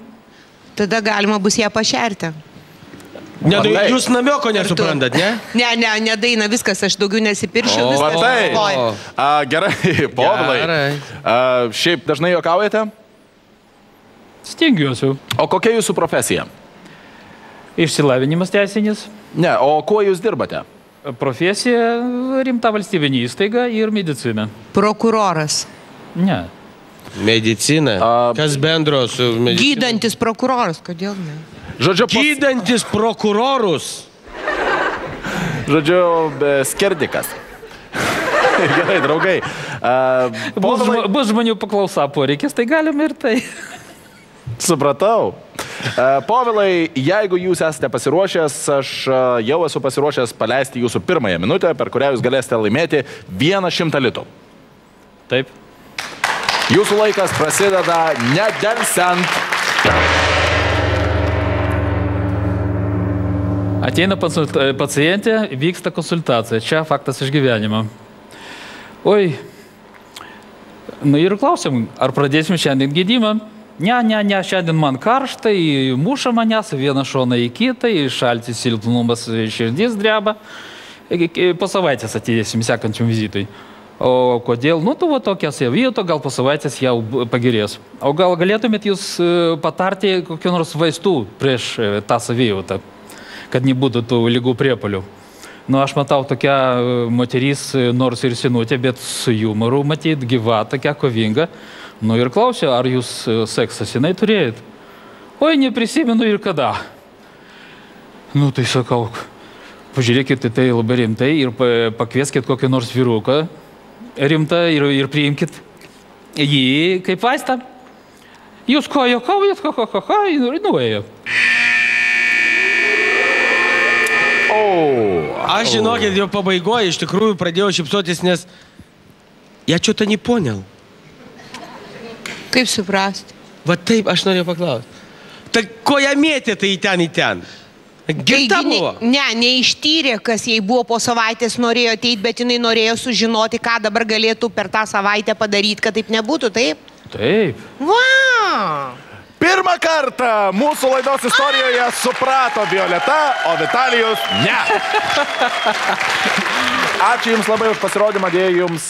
[SPEAKER 2] Tada galima bus ją pašerti.
[SPEAKER 3] Ne, jūs namioko nesuprantat, ne?
[SPEAKER 2] Ne, Daina, viskas, aš daugiau nesipiršiu, viskas.
[SPEAKER 1] Gerai, Povilai. Šiaip dažnai juokaujate?
[SPEAKER 9] Stengiuosi.
[SPEAKER 1] O kokia jūsų profesija?
[SPEAKER 9] Išsilavinimas teisinis.
[SPEAKER 1] Ne, o kuo jūs dirbate?
[SPEAKER 9] Profesija rimta valstybinė įstaiga ir medicina.
[SPEAKER 2] Prokuroras.
[SPEAKER 9] Ne.
[SPEAKER 3] Medicina. Kas bendro su medicina?
[SPEAKER 2] Gydantis prokuroras, kodėl ne?
[SPEAKER 1] Žodžiu,
[SPEAKER 3] gydantis prokurorus.
[SPEAKER 1] Žodžiu, skerdikas. Gerai, draugai.
[SPEAKER 9] Bus žmonių paklausa poreikis, tai galim ir tai.
[SPEAKER 1] Supratau. Povilai, jeigu jūs esate pasiruošęs, aš jau esu pasiruošęs paleisti jūsų pirmąją minutę, per kurią jūs galėsite laimėti 100 litų.
[SPEAKER 9] Taip.
[SPEAKER 1] Jūsų laikas prasideda nedelsiant.
[SPEAKER 9] Ateina pacientė, vyksta konsultacija. Čia faktas iš gyvenimo. Oi, ir klausim, ar pradėsim šiandien gydymą? Ne, šiandien man karštai, muša manęs vieną šoną į kitą, šaltis silpnumas, širdis dreba. Po savaitės atidėsim sekančiam vizitui. O kodėl? Nu, tu va tokia savijauta, gal po savaitės jau pagerės. O gal galėtumėt jūs patarti kokių nors vaistų prieš tą savijautą, kad nebūtų tų ligų priepuolių? Nu, aš matau tokia moteris, nors ir senutė, bet su jumoru matyt, gyva, tokia kovinga. Nu ir klausiu, ar jūs seksą senai turėjot? Oi, neprisimenu ir kada. Nu, tai sakau, pažiūrėkit tai labai rimtai ir pakvieskit kokį nors vyruką rimtą ir priimkit jį kaip vaistą. Jūs ko juokaujat, ir nuėjo.
[SPEAKER 3] Aš žinokit, jau pabaigoje iš tikrųjų pradėjau šypsotis, nes я что-то не понял.
[SPEAKER 2] Kaip suprasti?
[SPEAKER 3] Va taip, aš norėjau paklausti. Tai ko ją mėtė tai į ten? Girta buvo?
[SPEAKER 2] Ne, neištyrė, kas jai buvo po savaitės norėjo ateiti, bet jinai norėjo sužinoti, ką dabar galėtų per tą savaitę padaryti, kad taip nebūtų, taip?
[SPEAKER 9] Taip.
[SPEAKER 2] Wow!
[SPEAKER 1] Pirmą kartą mūsų laidos istorijoje suprato Violeta, o Vitalijus ne. Ačiū Jums labai už pasirodymą, dėja Jums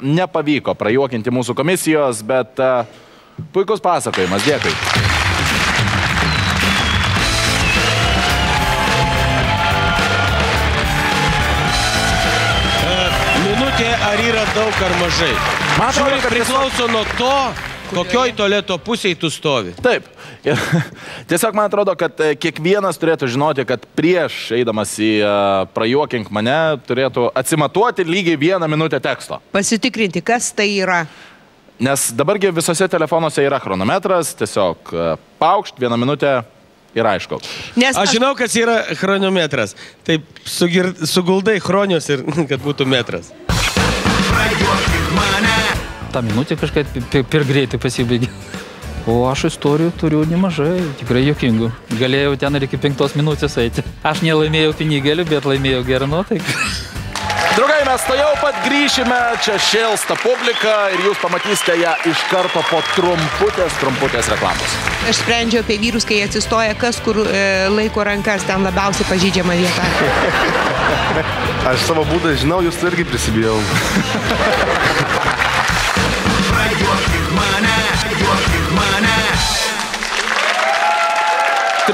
[SPEAKER 1] nepavyko prajuokinti mūsų komisijos, bet puikus pasakojimas, dėkui.
[SPEAKER 3] Minutė ar yra daug ar mažai? Man atrodo, kad priklauso nuo to, kokioj tualeto pusėje tu stovi.
[SPEAKER 1] Taip. Tiesiog man atrodo, kad kiekvienas turėtų žinoti, kad prieš eidamas į prajuokink mane turėtų atsimatuoti lygiai 1 minutę teksto.
[SPEAKER 2] Pasitikrinti, kas tai yra.
[SPEAKER 1] Nes dabargi visose telefonuose yra chronometras, tiesiog paukšt 1 minutę ir aišku.
[SPEAKER 3] Aš žinau, kas yra chronometras. Taip, suguldai chronius ir kad būtų metras.
[SPEAKER 10] Prajuokink mane.
[SPEAKER 9] Ta minutė kažkaip per greitai pasibaigė. O aš istorijų turiu nemažai, tikrai juokingų. Galėjau ten ir iki 5 minutės eiti. Aš nelaimėjau pinigėlių, bet laimėjau gerą nuotaiką.
[SPEAKER 1] Draugai, mes to jau pat grįšime, čia šėlsta publika ir jūs pamatysite ją iš karto po trumputės reklamos.
[SPEAKER 2] Aš sprendžiu apie vyrus, kai atsistoja, kas kur laiko rankas, ten labiausiai pažydžiama vieta.
[SPEAKER 11] Aš savo būdą žinau, jūs irgi prisibijau.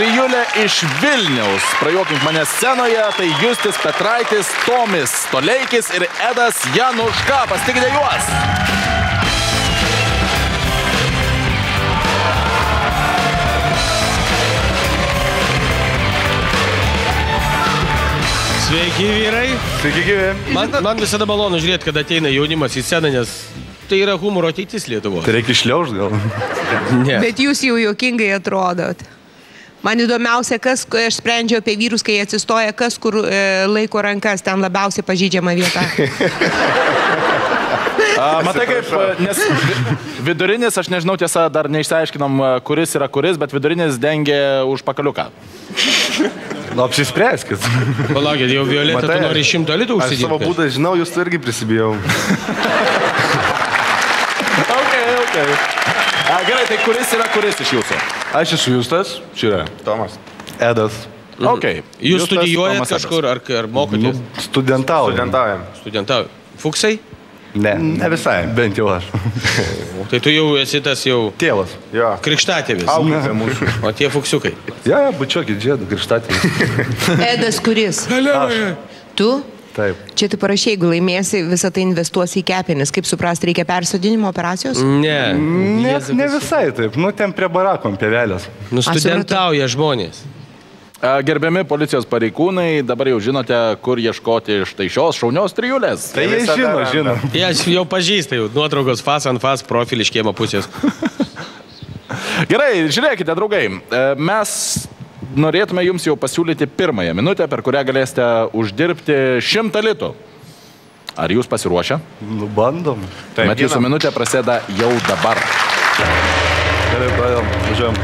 [SPEAKER 1] trijulė iš Vilniaus. Prajuokink mane scenoje, tai Justis Petraitis, Tomis Toleikis ir Edas Januška. Pasitikite juos.
[SPEAKER 3] Sveiki, vyrai.
[SPEAKER 11] Sveiki, gyvi.
[SPEAKER 3] Man visada malonu žiūrėti, kad ateina jaunimas į sceną, nes tai yra humoro ateitis Lietuvos.
[SPEAKER 11] Tai reikia išliaužti gal.
[SPEAKER 3] Ne.
[SPEAKER 2] Bet jūs jau juokingai atrodot. Man įdomiausia, kas, aš sprendžiu apie vyrus, kai atsistoja, kas kur laiko rankas, ten labiausiai pažydžiama vieta.
[SPEAKER 1] Matai kaip, nes vidurinis, aš nežinau, tiesa, dar neišsiaiškinom, kuris yra kuris, bet vidurinis dengia už pakaliuką.
[SPEAKER 11] Nu, apsispręskit.
[SPEAKER 3] Palaukit, jau Violeta, tu nori 100 litų užsidirbti?
[SPEAKER 11] Aš savo būdą žinau, jūs tu irgi prisibijau.
[SPEAKER 1] Okay. Gerai, tai kuris yra kuris iš jūsų?
[SPEAKER 11] Aš esu Justas, čia yra Tomas. Edas.
[SPEAKER 1] Okay.
[SPEAKER 3] Jūs studijuojat kažkur, ar mokotės?
[SPEAKER 11] Studentaujam.
[SPEAKER 3] Fuksai?
[SPEAKER 11] Ne visai, bent jau aš.
[SPEAKER 3] Tai tu jau esi tas jau...
[SPEAKER 11] Tėvas. Jo.
[SPEAKER 3] Krikštatėvis.
[SPEAKER 11] Auklė mūsų.
[SPEAKER 3] O tie fuksiukai?
[SPEAKER 11] Ja, bučiokit, žiedų, krikštatėvis.
[SPEAKER 2] Edas kuris?
[SPEAKER 11] Aš.
[SPEAKER 2] Tu?
[SPEAKER 11] Taip.
[SPEAKER 2] Čia tu parašai, jeigu laimėsi, visą tai investuosi į kepenis. Kaip suprasti, reikia persodinimo operacijos?
[SPEAKER 11] Ne visai taip. Nu, ten prie barakom pievelės.
[SPEAKER 3] Nu, studentauja žmonės.
[SPEAKER 1] Gerbiami policijos pareigūnai, dabar jau žinote, kur ieškoti štai šios šaunios trijulės.
[SPEAKER 11] Tai jie žino.
[SPEAKER 3] Jie jau pažįsta jau nuotraukos fas ant fas profilį iš kiemo pusės.
[SPEAKER 1] Gerai, žiūrėkite, draugai. Mes norėtume jums jau pasiūlyti pirmąją minutę, per kurią galėsite uždirbti 100 litų. Ar jūs pasiruošę?
[SPEAKER 11] Nu, bandom.
[SPEAKER 1] Bet jūsų minutė prasideda jau dabar.
[SPEAKER 11] Gerai, pradėjom. Važiuojam.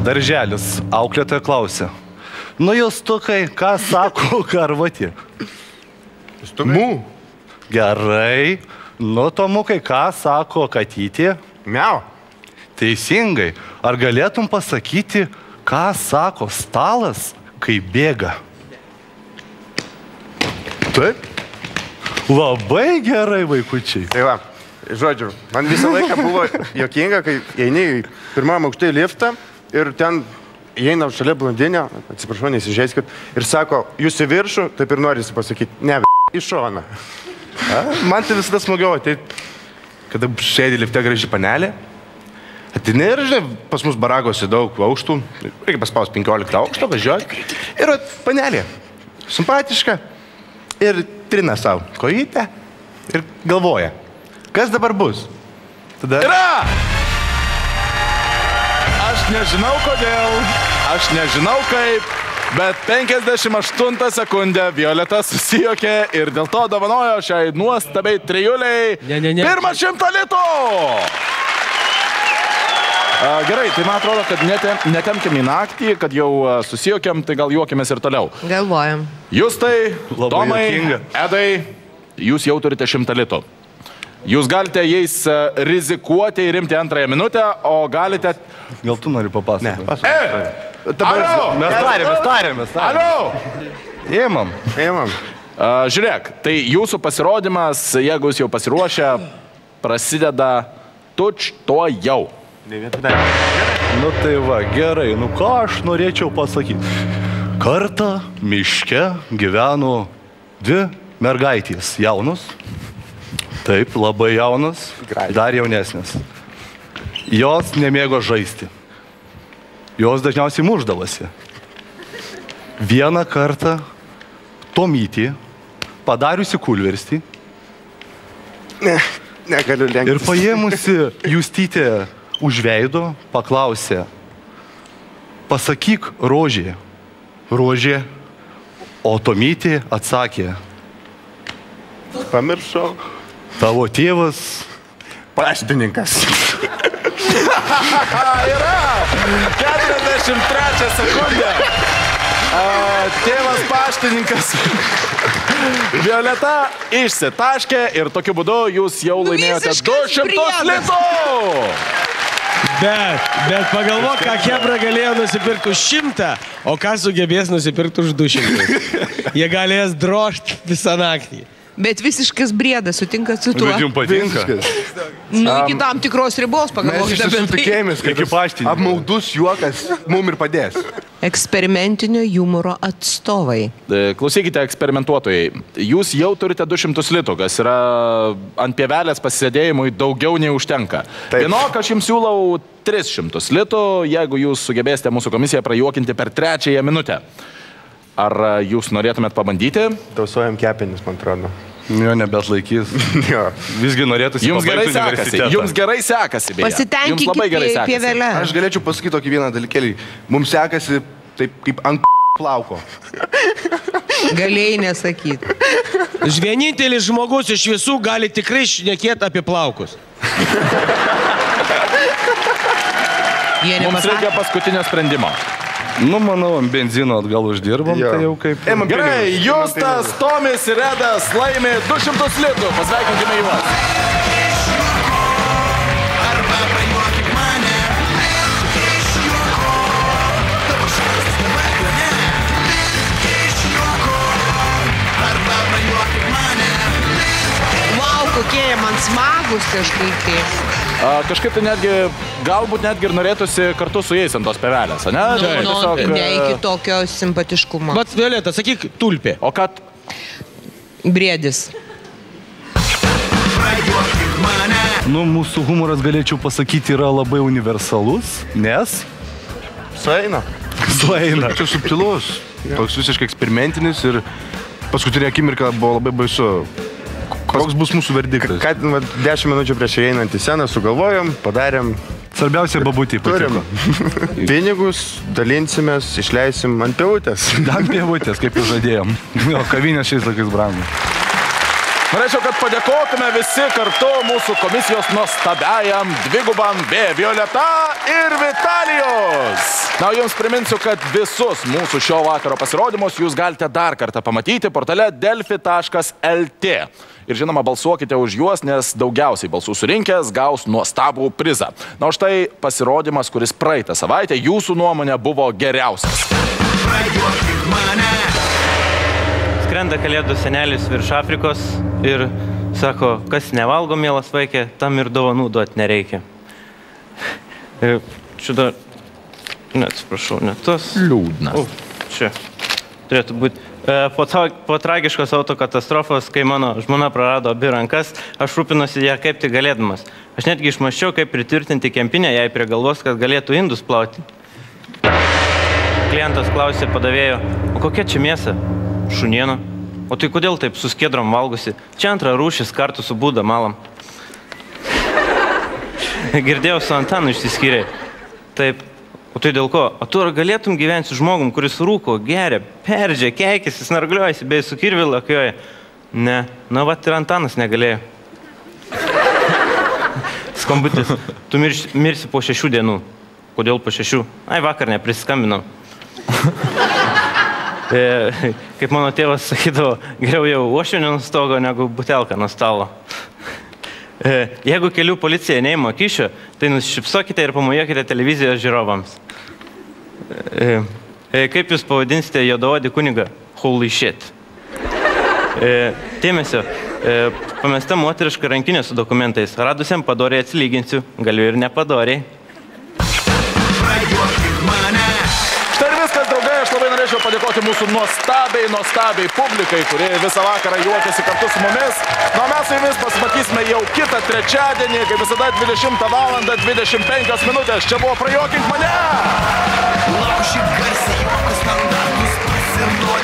[SPEAKER 11] Darželis. Auklėtoja klausė. Nu, Justukai, ką sako karvati? Mu. Gerai. Nu, Tomukai, ką sako katytė? Miau. Teisingai. Ar galėtum pasakyti, ką sako stalas, kai bėga? Taip. Labai gerai, vaikučiai.
[SPEAKER 12] Tai va, žodžiu, man visą laiką buvo juokinga, kai eini į pirmam aukštą liftą ir ten įeina šalia blondinė, atsiprašau, nesižeiskit, ir sako, jūs į viršų, taip ir norisi pasakyti, ne, į šoną. Man tai visada smagiau ateit, kada sėdi lifte graži panelė. Ateini ir, žinai, pas mus baragose daug aukštų, reikia paspaus 15 aukšto, važiuoti. Ir panelė, simpatiška, ir trina savo kojytę ir galvoja, kas dabar bus. Tada...
[SPEAKER 1] Yra! Aš nežinau kodėl, aš nežinau kaip, bet 58 sekundę Violeta susijokė ir dėl to dovanojo šiai nuostabiai trijuliai pirmą 100 litų! Gerai, tai man atrodo, kad netemkim į naktį, kad jau susijokėm, tai gal juokėmės ir toliau.
[SPEAKER 2] Galvojam.
[SPEAKER 1] Justai, Tomai, Edai, jūs jau turite 100 litų. Jūs galite jais rizikuoti ir imti antrąją minutę, o galite...
[SPEAKER 11] Gal tu nori papasakoti?
[SPEAKER 1] Ne,
[SPEAKER 11] Mes tarėmės.
[SPEAKER 1] Alio!
[SPEAKER 11] Ėmam.
[SPEAKER 1] Žiūrėk, tai jūsų pasirodymas, jeigu jūs jau pasiruošę, prasideda tuč to jau.
[SPEAKER 11] Nu tai va, gerai, nu ką aš norėčiau pasakyti. Kartą miške gyveno 2 mergaitės, jaunos. Taip, labai jaunas, dar jaunesnis. Jos nemėgo žaisti. Jos dažniausiai muždavosi. Vieną kartą Tomytį, padariusi kulverstį,
[SPEAKER 12] negaliu lenktis.
[SPEAKER 11] ir paėmusi Justytę už veido, paklausė, pasakyk rožė. Rožė. O Tomytė atsakė,
[SPEAKER 12] pamiršau.
[SPEAKER 11] Tavo tėvas
[SPEAKER 12] paštininkas.
[SPEAKER 1] Yra! 43 sekundę. Tėvas paštininkas. Violeta išsitaškė ir tokiu būdu jūs jau laimėjote 200 litų.
[SPEAKER 3] Bet pagalvok, ką Hebra galėjo nusipirkti už 100, o ką sugebės nusipirkti už 200. Jie galės drožti visą naktį.
[SPEAKER 2] Bet visiškas briedas, sutinkat su tuo?
[SPEAKER 11] Bet jums patinka?
[SPEAKER 2] Nu, iki tam tikros ribos pagalvokite apie tai.
[SPEAKER 12] Tikėjomės, kad apmaudus juokas mum ir padės.
[SPEAKER 2] Eksperimentinio humoro atstovai.
[SPEAKER 1] Klausykite, eksperimentuotojai. Jūs jau turite 200 litų, kas yra ant pievelės pasisėdėjimui daugiau nei užtenka. Vienok aš jums siūlau 300 litų, jeigu jūs sugebėsite mūsų komisiją prajuokinti per 3 minutę. Ar jūs norėtumėt pabandyti?
[SPEAKER 12] Tausojam kepenis, man atrodo.
[SPEAKER 11] Jo, nebet laikys. Visgi norėtųsi
[SPEAKER 1] jums gerai sekasi. Jums gerai sekasi, beje.
[SPEAKER 2] Pasitenkinkit pievelę.
[SPEAKER 12] Aš galėčiau pasakyti tokį vieną dalykėlį. Mums sekasi taip kaip ant plauko.
[SPEAKER 2] Galėjai nesakyti.
[SPEAKER 3] Vienintelis žmogus iš visų gali tikrai šnekėti apie plaukus.
[SPEAKER 1] Mums reikia paskutinio sprendimo.
[SPEAKER 11] Nu, manau, ant benzino atgal uždirbam, tai jau kaip...
[SPEAKER 1] Gerai, Justas, Tomis ir Redas laimė 200 litų. Pasveikinkime juos.
[SPEAKER 10] Arba prajuokink mane, iš juoko, tavo šalis nevagione, iš juoko, arba prajuokink mane.
[SPEAKER 2] Vau, kokie jie man smagus kažkaip tai.
[SPEAKER 1] Kažkaip tai netgi, galbūt netgi ir norėtųsi kartu su jais ant tos pievelės, ne?
[SPEAKER 2] Ne iki tokio simpatiškumo.
[SPEAKER 3] Bet Violeta, sakyk, tulpė.
[SPEAKER 1] O kad?
[SPEAKER 2] Briedis.
[SPEAKER 11] Nu, mūsų humoras, galėčiau pasakyti, yra labai universalus, nes...
[SPEAKER 12] Sueina.
[SPEAKER 11] Čia subtilus, toks visiškai eksperimentinis ir paskutinė akimirka buvo labai baisu. Koks bus mūsų verdiktas?
[SPEAKER 12] Kad 10 minučių prieš einant į sceną sugalvojom, padarėm.
[SPEAKER 11] Svarbiausia, babutį patiko.
[SPEAKER 12] Pinigus dalinsimės, išleisim ant pievutės.
[SPEAKER 11] Ant pievutės, kaip ir žadėjom. O kavinės šiais laikais brangus.
[SPEAKER 1] Norėčiau, kad padėkotume visi kartu mūsų komisijos nuostabiajam dvigubam B. Violeta ir Vitalijus. Na, jums priminsiu, kad visus mūsų šio vakaro pasirodymus jūs galite dar kartą pamatyti portale delfi.lt. Ir žinoma, balsuokite už juos, nes daugiausiai balsų surinkęs gaus nuostabų prizą. Na, o štai pasirodymas, kuris praeitą savaitę jūsų nuomonė buvo geriausias.
[SPEAKER 13] Skrenda kalėdų senelis virš Afrikos ir sako, kas nevalgo, mielas vaikė, tam ir dovanų duoti nereikia. Čia dar... Ne, atsiprašau, ne tas.
[SPEAKER 1] Liūdnas.
[SPEAKER 13] Čia. Turėtų būti. Po tragiškos autokatastrofos, kai mano žmona prarado abi rankas, aš rūpinosi ją kaip tik galėdamas. Aš netgi išmaščiau, kaip pritvirtinti kempinę jai prie galvos, kad galėtų indus plauti. Klientas klausė padavėjo, o kokia čia mėsa? Šuniena. O tai kodėl taip su skiedrom valgusi? Čia antrą rūšis kartu su būda malam. Girdėjau, su Antanu išsiskyrė. Taip. O tai dėl ko? O tu ar galėtum gyventi su žmogum, kuris rūko, geria, perdžia, keikėsi, snargliuojasi, bei su kirviu lakioja? Ne. Na, vat ir Antanas negalėjo. Skambutis. Tu mirsi po 6 dienų. Kodėl po 6? Ai, vakar neprisiskambinau. Kaip mano tėvas sakydavo, geriau jau uošvienį nuo stogo, negu butelką nuo stalo. Jeigu kelių policija neima kyšio, tai nusišypsokite ir pamojuokite televizijos žiūrovams. Kaip jūs pavadinsite juodaodį kunigą? Holy shit. Dėmesio, pamesta moteriška rankinė su dokumentais. Radusiam padoriai atsilyginsiu, galiu ir nepadoriai.
[SPEAKER 1] Štai ir viskas, draugai, aš labai norėčiau padėkoti mūsų nuostabiai publikai, kurie visą vakarą juokėsi kartu su mumis. Na, mes su jumis pasimatysime jau kitą trečiadienį, kaip visada 20:25 minutės. Čia buvo Prajuokink mane!
[SPEAKER 10] Laužyk garsiai, juokus standartus, pasiduoti.